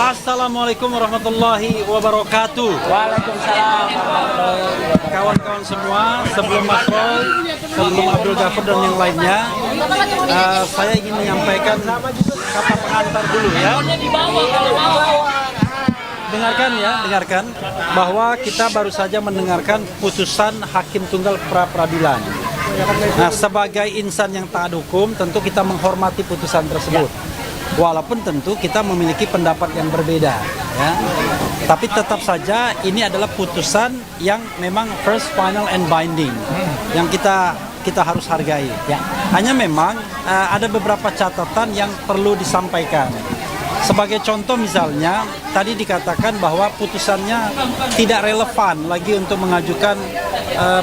Assalamualaikum warahmatullahi wabarakatuh. Waalaikumsalam. Kawan-kawan semua, sebelum Mas Roy, sebelum Abdul Ghafur dan yang lainnya, saya ingin menyampaikan kata pengantar dulu ya. Dengarkan bahwa kita baru saja mendengarkan putusan Hakim Tunggal pra peradilan. Nah, sebagai insan yang taat hukum, tentu kita menghormati putusan tersebut. Walaupun tentu kita memiliki pendapat yang berbeda, ya. Tapi tetap saja ini adalah putusan yang memang first, final, and binding, yang kita harus hargai. Ya. Hanya memang ada beberapa catatan yang perlu disampaikan. Sebagai contoh misalnya, tadi dikatakan bahwa putusannya tidak relevan lagi untuk mengajukan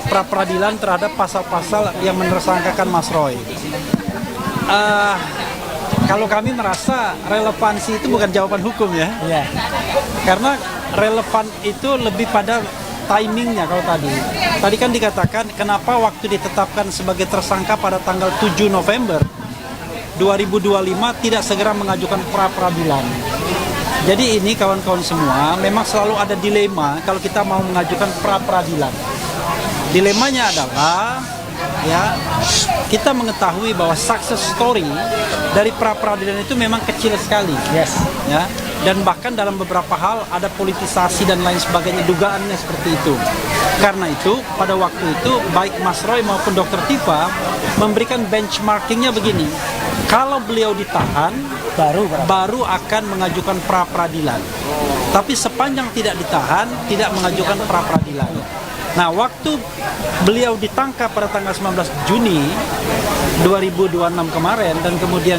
pra peradilan terhadap pasal-pasal yang menersangkakan Mas Roy. Kalau kami merasa relevansi itu bukan jawaban hukum ya. Yeah. Karena relevan itu lebih pada timingnya kalau tadi. Tadi kan dikatakan kenapa waktu ditetapkan sebagai tersangka pada tanggal 7 November 2025 tidak segera mengajukan pra peradilan. Jadi ini kawan-kawan semua memang selalu ada dilema kalau kita mau mengajukan pra peradilan. Dilemanya adalah ya, kita mengetahui bahwa success story dari pra peradilan itu memang kecil sekali. Yes. Ya, dan bahkan dalam beberapa hal ada politisasi dan lain sebagainya, dugaannya seperti itu. Karena itu pada waktu itu baik Mas Roy maupun Dr. Tifa memberikan benchmarkingnya begini. Kalau beliau ditahan baru akan mengajukan pra peradilan. Tapi sepanjang tidak ditahan tidak mengajukan pra peradilan. Nah, waktu beliau ditangkap pada tanggal 19 Juni 2026 kemarin dan kemudian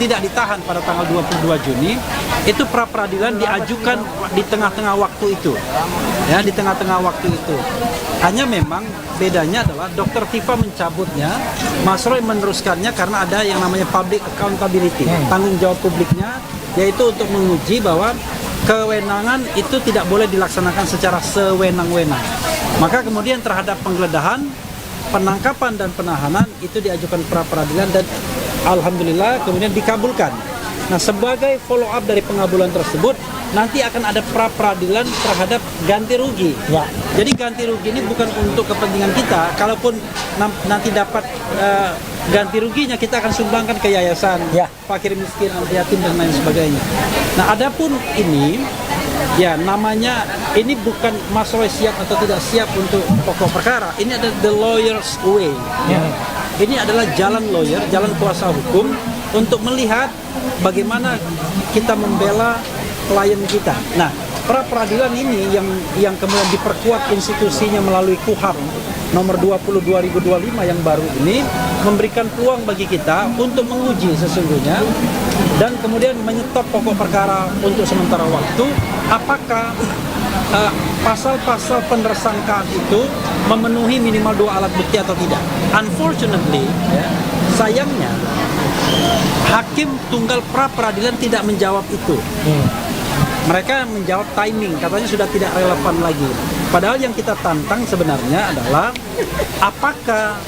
tidak ditahan pada tanggal 22 Juni, itu pra peradilan diajukan di tengah-tengah waktu itu. Ya, di tengah-tengah waktu itu. Hanya memang bedanya adalah Dr. Tifa mencabutnya, Mas Roy meneruskannya karena ada yang namanya public accountability, tanggung jawab publiknya, yaitu untuk menguji bahwa kewenangan itu tidak boleh dilaksanakan secara sewenang-wenang. Maka kemudian terhadap penggeledahan, penangkapan dan penahanan itu diajukan pra peradilan dan alhamdulillah kemudian dikabulkan. Nah, sebagai follow up dari pengabulan tersebut, nanti akan ada pra peradilan terhadap ganti rugi. Ya. Jadi ganti rugi ini bukan untuk kepentingan kita. Kalaupun nanti dapat ganti ruginya, kita akan sumbangkan ke yayasan, ya, fakir miskin, anak yatim dan lain sebagainya. Nah, adapun ini, ya namanya ini bukan Mas Roy siap atau tidak siap untuk pokok perkara. Ini adalah the lawyer's way. Ya. Ini adalah jalan lawyer, jalan kuasa hukum untuk melihat bagaimana kita membela klien kita. Nah, pra peradilan ini yang kemudian diperkuat institusinya melalui KUHAP nomor 20 2025 yang baru ini memberikan peluang bagi kita untuk menguji sesungguhnya dan kemudian menyetop pokok perkara untuk sementara waktu apakah pasal-pasal penersangkaan itu memenuhi minimal 2 alat bukti atau tidak. Unfortunately, sayangnya Hakim Tunggal pra peradilan tidak menjawab itu. Mereka menjawab timing, katanya sudah tidak relevan lagi. Padahal yang kita tantang sebenarnya adalah apakah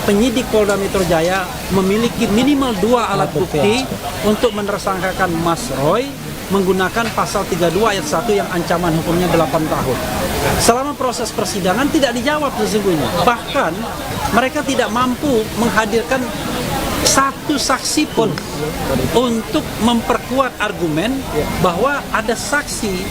penyidik Polda Metro Jaya memiliki minimal 2 alat bukti untuk menersangkakan Mas Roy menggunakan pasal 32 ayat 1 yang ancaman hukumnya 8 tahun. Selama proses persidangan tidak dijawab sesungguhnya. Bahkan mereka tidak mampu menghadirkan satu saksi pun untuk memperkuat argumen bahwa ada saksi,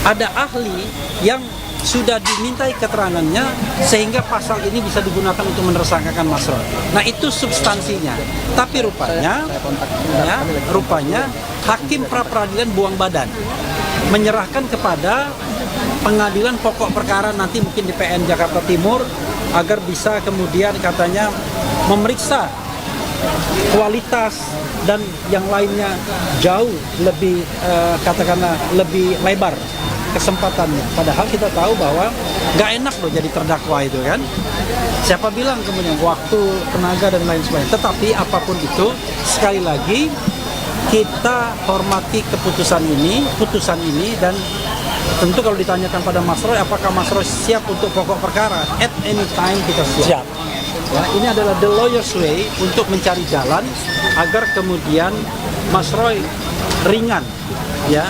ada ahli yang sudah dimintai keterangannya sehingga pasal ini bisa digunakan untuk menersangkakan Mas Roy. Nah, itu substansinya. Tapi rupanya Hakim pra peradilan buang badan, menyerahkan kepada pengadilan pokok perkara nanti mungkin di PN Jakarta Timur agar bisa kemudian katanya memeriksa kualitas dan yang lainnya jauh lebih katakanlah lebih lebar kesempatannya. Padahal kita tahu bahwa nggak enak loh jadi terdakwa itu kan. Siapa bilang kemudian waktu, tenaga dan lain sebagainya. Tetapi apapun itu, sekali lagi kita hormati putusan ini dan tentu kalau ditanyakan pada Mas Roy apakah Mas Roy siap untuk pokok perkara, at any time kita siap. Ya, ini adalah the lawyer's way untuk mencari jalan agar kemudian Mas Roy ringan ya,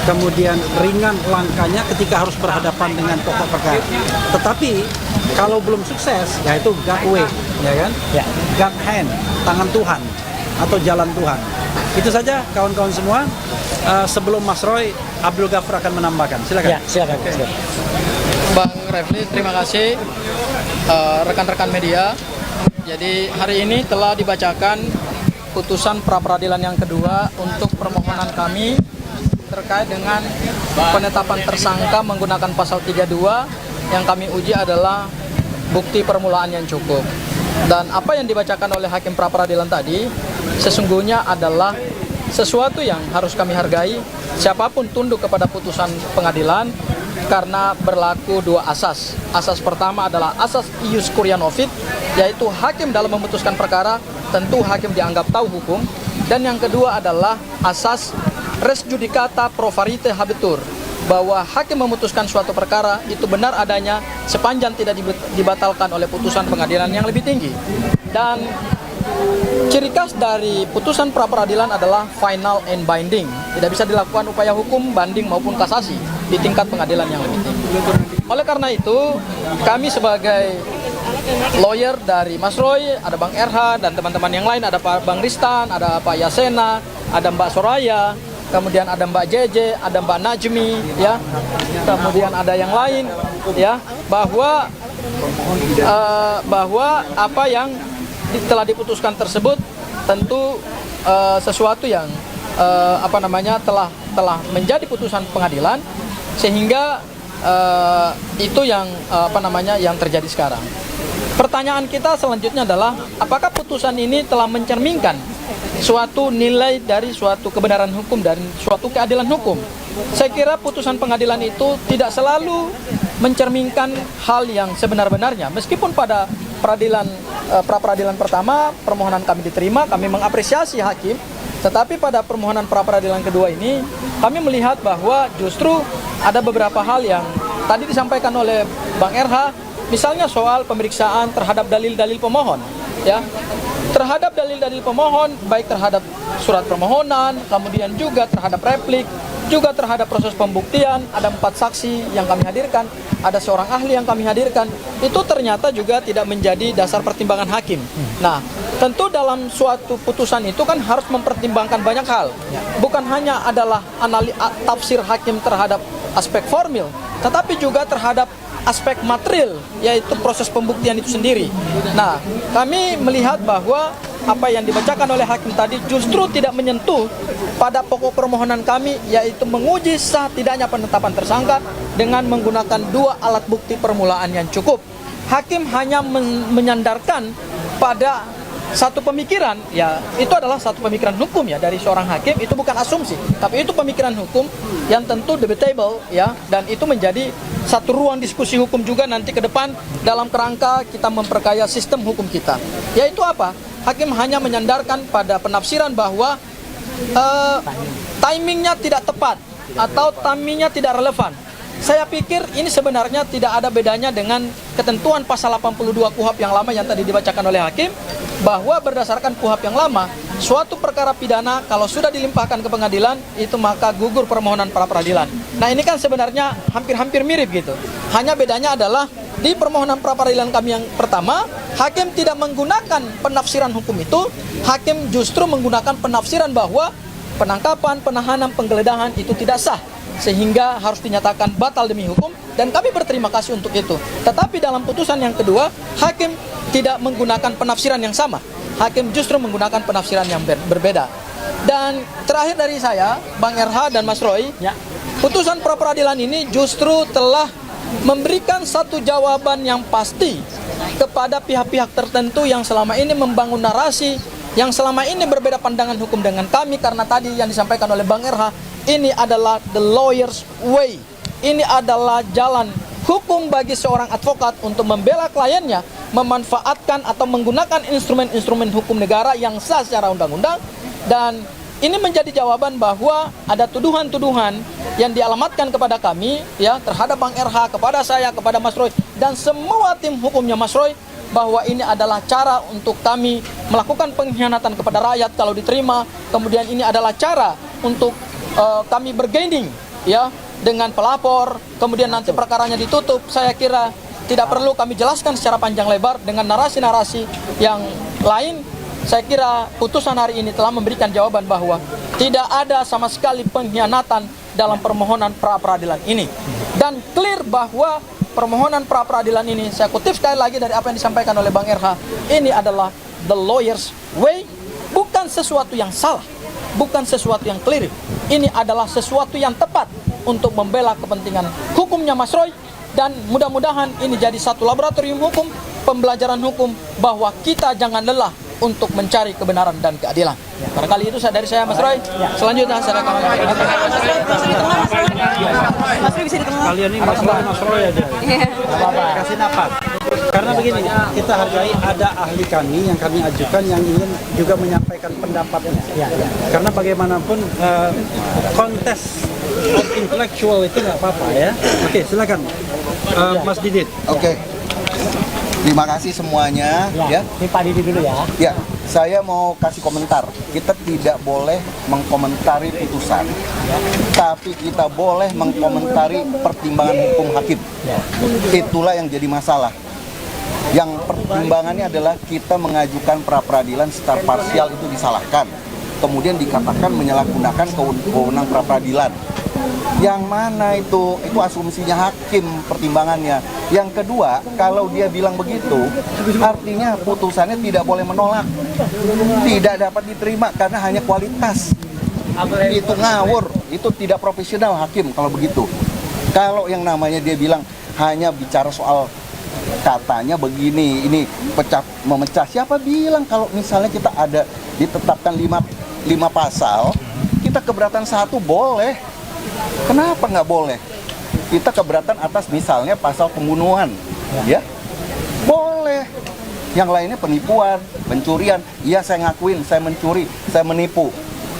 kemudian ringan langkahnya ketika harus berhadapan dengan pokok perkara. Tetapi kalau belum sukses, ya itu God way, ya kan? Ya. God hand, tangan Tuhan atau jalan Tuhan. Itu saja kawan-kawan semua. Sebelum Mas Roy, Abdul Ghafur akan menambahkan. Silakan. Ya, silakan. Okay. Bang Refli, terima kasih rekan-rekan media. Jadi hari ini telah dibacakan putusan pra-peradilan yang kedua untuk permohonan kami terkait dengan penetapan tersangka menggunakan pasal 32 yang kami uji adalah bukti permulaan yang cukup. Dan apa yang dibacakan oleh hakim pra-peradilan tadi sesungguhnya adalah sesuatu yang harus kami hargai. Siapapun tunduk kepada putusan pengadilan karena berlaku dua asas. Asas pertama adalah asas ius curia novit, yaitu hakim dalam memutuskan perkara tentu hakim dianggap tahu hukum. Dan yang kedua adalah asas res judicata pro varite habetur, bahwa hakim memutuskan suatu perkara itu benar adanya sepanjang tidak dibatalkan oleh putusan pengadilan yang lebih tinggi. Dan ciri khas dari putusan pra-peradilan adalah final and binding. Tidak bisa dilakukan upaya hukum, banding maupun kasasi di tingkat pengadilan yang lebih tinggi. Oleh karena itu, kami sebagai lawyer dari Mas Roy, ada Bang RH dan teman-teman yang lain, ada Pak Bang Ristan, ada Pak Yasena, ada Mbak Soraya, kemudian ada Mbak JJ, ada Mbak Najmi, ya, kemudian ada yang lain, ya, bahwa apa yang telah diputuskan tersebut tentu sesuatu yang telah menjadi putusan pengadilan, sehingga itu yang yang terjadi sekarang. Pertanyaan kita selanjutnya adalah apakah putusan ini telah mencerminkan suatu nilai dari suatu kebenaran hukum dan suatu keadilan hukum. Saya kira putusan pengadilan itu tidak selalu mencerminkan hal yang sebenar-benarnya. Meskipun pada pra-peradilan pertama permohonan kami diterima, kami mengapresiasi hakim, tetapi pada permohonan pra-peradilan kedua ini kami melihat bahwa justru ada beberapa hal yang tadi disampaikan oleh Bang RH, misalnya soal pemeriksaan terhadap dalil-dalil pemohon, ya. Terhadap dalil-dalil pemohon, baik terhadap surat permohonan, kemudian juga terhadap replik, juga terhadap proses pembuktian, ada 4 saksi yang kami hadirkan, ada seorang ahli yang kami hadirkan, itu ternyata juga tidak menjadi dasar pertimbangan hakim. Nah, tentu dalam suatu putusan itu kan harus mempertimbangkan banyak hal. Bukan hanya adalah tafsir hakim terhadap aspek formil, tetapi juga terhadap aspek material, yaitu proses pembuktian itu sendiri. Nah, kami melihat bahwa apa yang dibacakan oleh hakim tadi justru tidak menyentuh pada pokok permohonan kami, yaitu menguji sah tidaknya penetapan tersangka dengan menggunakan 2 alat bukti permulaan yang cukup. Hakim hanya menyandarkan pada satu pemikiran, ya itu adalah satu pemikiran hukum ya dari seorang hakim, itu bukan asumsi, tapi itu pemikiran hukum yang tentu debatable, ya, dan itu menjadi satu ruang diskusi hukum juga nanti ke depan dalam kerangka kita memperkaya sistem hukum kita. Yaitu apa? Hakim hanya menyandarkan pada penafsiran bahwa timingnya tidak tepat atau timingnya tidak relevan. Saya pikir ini sebenarnya tidak ada bedanya dengan ketentuan pasal 82 KUHP yang lama yang tadi dibacakan oleh hakim, bahwa berdasarkan KUHP yang lama, suatu perkara pidana kalau sudah dilimpahkan ke pengadilan itu maka gugur permohonan pra peradilan. Nah, ini kan sebenarnya hampir-hampir mirip gitu. Hanya bedanya adalah di permohonan pra peradilan kami yang pertama, hakim tidak menggunakan penafsiran hukum itu, hakim justru menggunakan penafsiran bahwa penangkapan, penahanan, penggeledahan itu tidak sah, sehingga harus dinyatakan batal demi hukum, dan kami berterima kasih untuk itu. Tetapi dalam putusan yang kedua, hakim tidak menggunakan penafsiran yang sama. Hakim justru menggunakan penafsiran yang berbeda. Dan terakhir dari saya, Bang RH dan Mas Roy, putusan pra peradilan ini justru telah memberikan satu jawaban yang pasti kepada pihak-pihak tertentu yang selama ini membangun narasi, yang selama ini berbeda pandangan hukum dengan kami, karena tadi yang disampaikan oleh Bang RH, ini adalah the lawyer's way. Ini adalah jalan hukum bagi seorang advokat untuk membela kliennya, memanfaatkan atau menggunakan instrumen-instrumen hukum negara yang sah secara undang-undang. Dan ini menjadi jawaban bahwa ada tuduhan-tuduhan yang dialamatkan kepada kami, ya, terhadap Bang RH, kepada saya, kepada Mas Roy, dan semua tim hukumnya Mas Roy, bahwa ini adalah cara untuk kami melakukan pengkhianatan kepada rakyat kalau diterima. Kemudian ini adalah cara untuk kami bergaining ya dengan pelapor, kemudian nanti perkaranya ditutup, saya kira tidak perlu kami jelaskan secara panjang lebar dengan narasi-narasi yang lain. Saya kira putusan hari ini telah memberikan jawaban bahwa tidak ada sama sekali pengkhianatan dalam permohonan pra-peradilan ini. Dan clear bahwa permohonan pra-peradilan ini, saya kutip sekali lagi dari apa yang disampaikan oleh Bang RH, ini adalah the lawyer's way, bukan sesuatu yang salah, bukan sesuatu yang clear. Ini adalah sesuatu yang tepat untuk membela kepentingan hukumnya Mas Roy, dan mudah-mudahan ini jadi satu laboratorium hukum, pembelajaran hukum, bahwa kita jangan lelah untuk mencari kebenaran dan keadilan. Barangkali itu dari saya, Mas Roy. Selanjutnya saya akan Mas Roy bisa di tengah. Kalian ini Mas Roy aja. Apa-apa, kasih nafas. Karena begini, kita hargai ada ahli kami yang kami ajukan yang ingin juga menyampaikan pendapatnya. Karena bagaimanapun kontes of intellectual itu nggak apa-apa ya. Oke, silakan Mas Didit. Oke. Terima kasih semuanya ya. Ini Pak Didi dulu ya. Ya, saya mau kasih komentar. Kita tidak boleh mengkomentari putusan, tapi kita boleh mengkomentari pertimbangan hukum hakim. Itulah yang jadi masalah. Yang pertimbangannya adalah kita mengajukan pra-peradilan secara parsial itu disalahkan. Kemudian dikatakan menyalahgunakan kewenangan pra-peradilan. Yang mana itu asumsinya hakim pertimbangannya. Yang kedua, kalau dia bilang begitu, artinya putusannya tidak boleh menolak, tidak dapat diterima karena hanya kualitas. Itu ngawur, itu tidak profesional hakim kalau begitu. Kalau yang namanya dia bilang hanya bicara soal katanya begini, ini memecah. Siapa bilang kalau misalnya kita ada ditetapkan 5 pasal, kita keberatan 1 boleh. Kenapa nggak boleh? Kita keberatan atas misalnya pasal pembunuhan, ya boleh. Yang lainnya penipuan, pencurian. Iya, saya ngakuin, saya mencuri, saya menipu.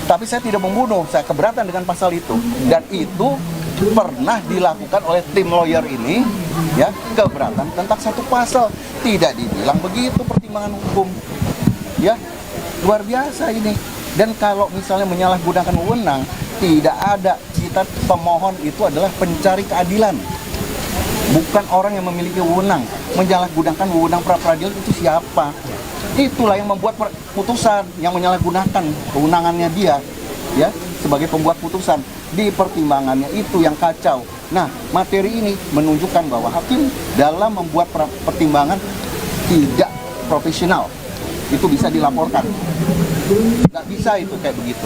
Tapi saya tidak membunuh, saya keberatan dengan pasal itu. Dan itu pernah dilakukan oleh tim lawyer ini, ya, keberatan tentang 1 pasal. Tidak dibilang begitu pertimbangan hukum, ya, luar biasa ini. Dan kalau misalnya menyalahgunakan wewenang, tidak ada. Kita pemohon itu adalah pencari keadilan, bukan orang yang memiliki wewenang. Menyalahgunakan wewenang pra-peradilan itu siapa? Itulah yang membuat putusan, yang menyalahgunakan kewenangannya dia, ya, sebagai pembuat putusan. Di pertimbangannya itu yang kacau. Nah, materi ini menunjukkan bahwa hakim dalam membuat pertimbangan tidak profesional. Itu bisa dilaporkan. Nggak bisa itu kayak begitu,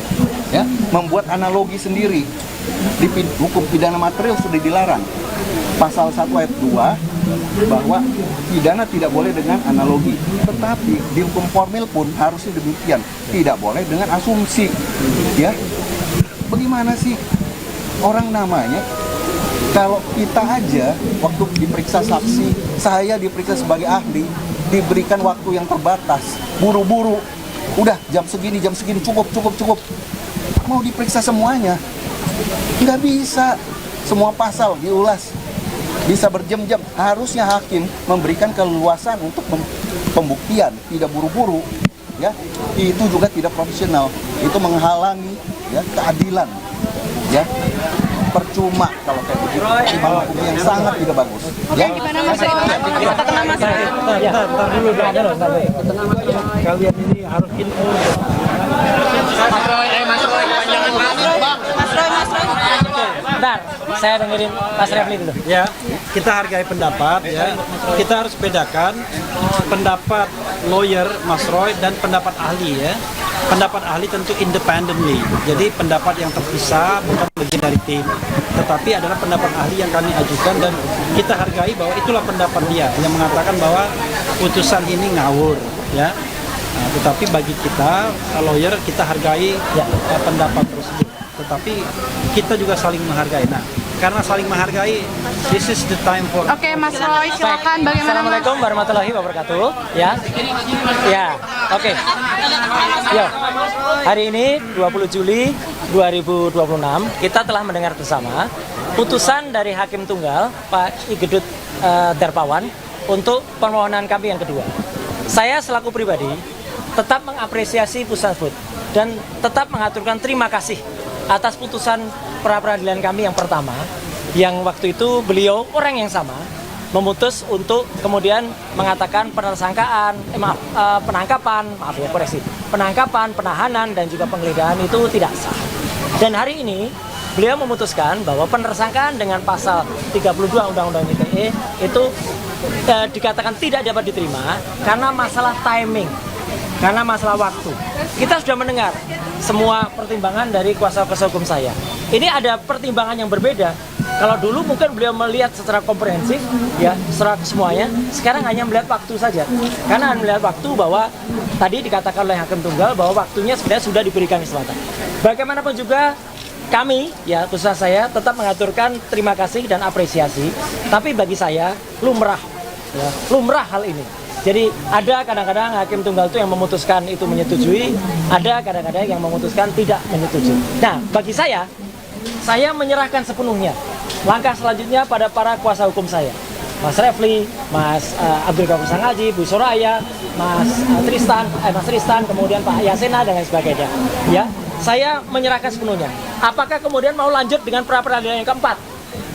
ya, membuat analogi sendiri. Di hukum pidana material sudah dilarang, pasal 1 ayat 2, bahwa pidana tidak boleh dengan analogi. Tetapi di hukum formil pun harusnya demikian, tidak boleh dengan asumsi, ya. Bagaimana sih orang namanya, kalau kita aja waktu diperiksa saksi, saya diperiksa sebagai ahli, diberikan waktu yang terbatas, buru-buru, udah jam segini cukup. Mau diperiksa semuanya, nggak bisa. Semua pasal diulas, bisa berjam-jam. Harusnya hakim memberikan keleluasan untuk pembuktian, tidak buru-buru, ya. Itu juga tidak profesional. Itu menghalangi, ya, keadilan, ya. Percuma kalau kayak begitu. Pertimbangan hukum yang sangat tidak bagus. Oke, gimana Mas Roy? Kita tenang Mas Roy. Ntar dulu. Kalian ini harus info. Mas Roy, kepanjangan Bang. Mas Roy. Bentar, saya dengerin Mas Refli dulu. Ya, kita hargai pendapat, ya. Kita harus bedakan pendapat lawyer Mas Roy dan pendapat ahli, ya. Pendapat ahli tentu independently, jadi pendapat yang terpisah, bukan bagian dari tim, tetapi adalah pendapat ahli yang kami ajukan dan kita hargai bahwa itulah pendapat dia yang mengatakan bahwa putusan ini ngawur, ya. Nah, tetapi bagi kita lawyer, kita hargai pendapat tersebut, tetapi kita juga saling menghargai. Nah, karena saling menghargai, this is the time for. Oke, Mas Roy, silakan. Bagaimana? Assalamualaikum warahmatullahi wabarakatuh. Ya, oke. Yo, hari ini 20 Juli 2026 kita telah mendengar bersama putusan dari Hakim Tunggal Pak Igedut Darpawan untuk permohonan kami yang kedua. Saya selaku pribadi tetap mengapresiasi putusan tersebut dan tetap mengaturkan terima kasih atas putusan pra-peradilan kami yang pertama, yang waktu itu beliau orang yang sama memutus untuk kemudian mengatakan penangkapan, penahanan dan juga penggeledahan itu tidak sah. Dan hari ini beliau memutuskan bahwa penersangkaan dengan pasal 32 Undang-Undang ITE itu dikatakan tidak dapat diterima karena masalah timing, karena masalah waktu. Kita sudah mendengar semua pertimbangan dari kuasa hukum saya. Ini ada pertimbangan yang berbeda. Kalau dulu mungkin beliau melihat secara komprehensif, ya, secara semuanya. Sekarang hanya melihat waktu saja. Karena melihat waktu bahwa tadi dikatakan oleh Hakim Tunggal bahwa waktunya sebenarnya sudah diberikan kesempatan. Bagaimanapun juga kami, ya, khususnya saya tetap mengaturkan terima kasih dan apresiasi. Tapi bagi saya lumrah hal ini. Jadi ada kadang-kadang Hakim Tunggal itu yang memutuskan itu menyetujui, ada kadang-kadang yang memutuskan tidak menyetujui. Nah, bagi saya menyerahkan sepenuhnya langkah selanjutnya pada para kuasa hukum saya, Mas Refli, Mas Abdul Ghafur Sangaji, Bu Soraya, Mas Tristan, kemudian Pak Yasena dan lain sebagainya. Ya, saya menyerahkan sepenuhnya. Apakah kemudian mau lanjut dengan pra-peradilan yang keempat?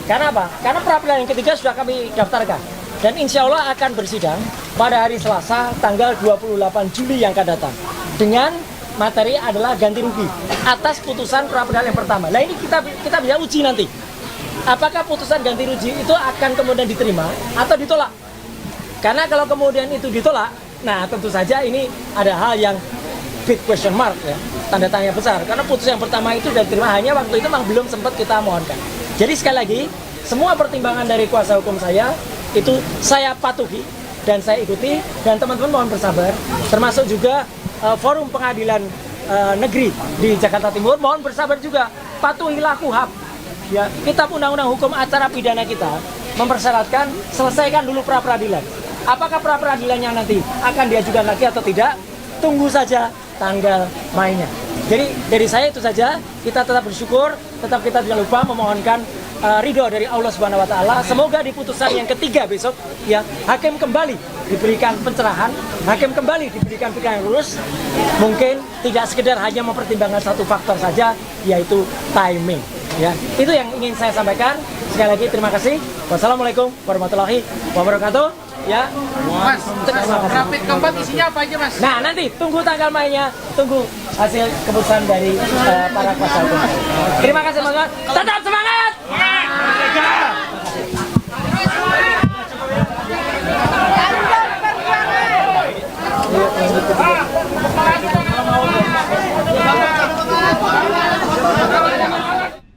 Karena apa? Karena pra-peradilan yang ketiga sudah kami daftarkan. Dan insya Allah akan bersidang pada hari Selasa tanggal 28 Juli yang akan datang. Dengan materi adalah ganti rugi atas putusan pra-peradilan yang pertama. Nah, ini kita bisa uji nanti. Apakah putusan ganti rugi itu akan kemudian diterima atau ditolak? Karena kalau kemudian itu ditolak, nah tentu saja ini ada hal yang big question mark, ya, tanda tanya besar. Karena putusan yang pertama itu sudah diterima, hanya waktu itu memang belum sempat kita mohonkan. Jadi sekali lagi, semua pertimbangan dari kuasa hukum saya itu saya patuhi dan saya ikuti, dan teman-teman mohon bersabar, termasuk juga forum pengadilan negeri di Jakarta Timur mohon bersabar juga, patuhilah KUHAP. Ya, kitab undang-undang hukum acara pidana kita mempersyaratkan selesaikan dulu pra-peradilan. Apakah pra-peradilannya nanti akan diajukan lagi atau tidak? Tunggu saja tanggal mainnya. Jadi dari saya itu saja, kita tetap bersyukur, tetap kita jangan lupa memohonkan ridho dari Allah Subhanahu wa taala. Semoga di putusan yang ketiga besok, ya, hakim kembali diberikan pencerahan, hakim kembali diberikan pikiran yang lurus. Mungkin tidak sekedar hanya mempertimbangkan satu faktor saja, yaitu timing. Ya, itu yang ingin saya sampaikan. Sekali lagi terima kasih. Wassalamualaikum warahmatullahi wabarakatuh. Ya, Mas, rapid keempat isinya apa aja, Mas? nah nanti tunggu tanggal mainnya, tunggu hasil keputusan dari para kuasa hukum. Terima kasih teman-teman. Tetap semangat.